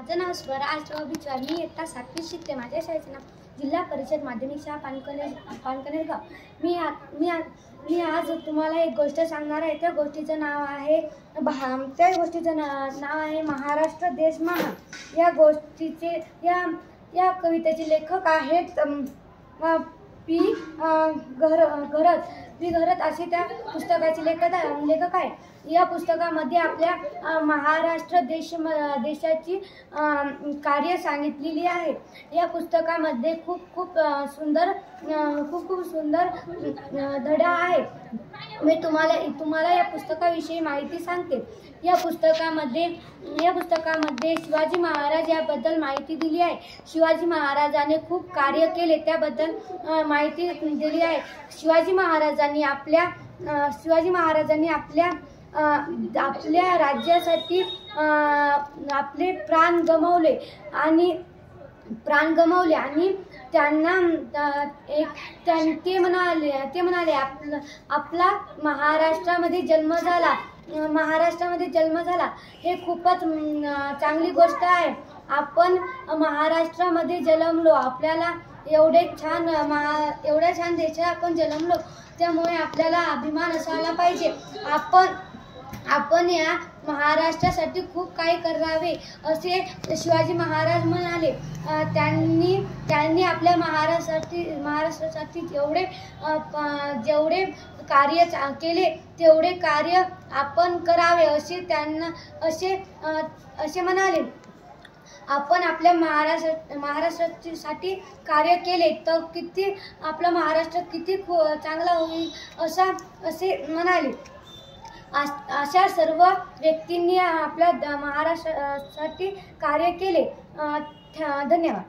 माझं नाव स्वराज बिचवा। मी इयत्ता 7वीत शिकते। माझ्या शाळेचे नाव जिल्हा परिषद माध्यमिक शाळा पानकनेरगाव। मी आज तुम्हाला एक गोष्ट सांगणार आहे। त्या गोष्टीचं नाव आहे नाव आहे महाराष्ट्र देश महान। या गोष्टीचे या कवितेचे लेखक आहेत पी घरत असे त्या पुस्तकाचे लेखक आहे। या पुस्तकामध्ये आपल्या महाराष्ट्र देशाची कार्य सांगितलेली आहे। या पुस्तकामध्ये खूप सुंदर धडा आहे। मी तुम्हाला या पुस्तकाविषयी माहिती सांगते। या पुस्तकामध्ये शिवाजी महाराज याबद्दल माहिती दिली आहे। शिवाजी महाराजांनी खूप कार्य केले त्याबद्दल माहिती दिली आहे। शिवाजी महाराजांनी आपल्या राज्यासाठी आपले प्राण गमावले आणि ते म्हणाले आपला महाराष्ट्रामध्ये जन्म झाला। हे खूपच चांगली गोष्ट आहे। आपण महाराष्ट्रामध्ये जन्मलो। आपल्याला एवढ्या छान देशात आपण जन्मलो, त्यामुळे आपल्याला अभिमान असायला पाहिजे। आपण या महाराष्ट्रासाठी खूप काही करावे असे शिवाजी महाराज म्हणाले। त्यांनी आपल्या महाराष्ट्रासाठी जेवढे कार्य केले तेवढे कार्य आपण करावे असे म्हणाले। आपण आपल्या महाराष्ट्रासाठी कार्य केले तर आपला महाराष्ट्र किती चांगला होईल असे म्हणाले। अशा सर्व व्यक्तींनी आपल्या महाराष्ट्रासाठी कार्य केले। धन्यवाद।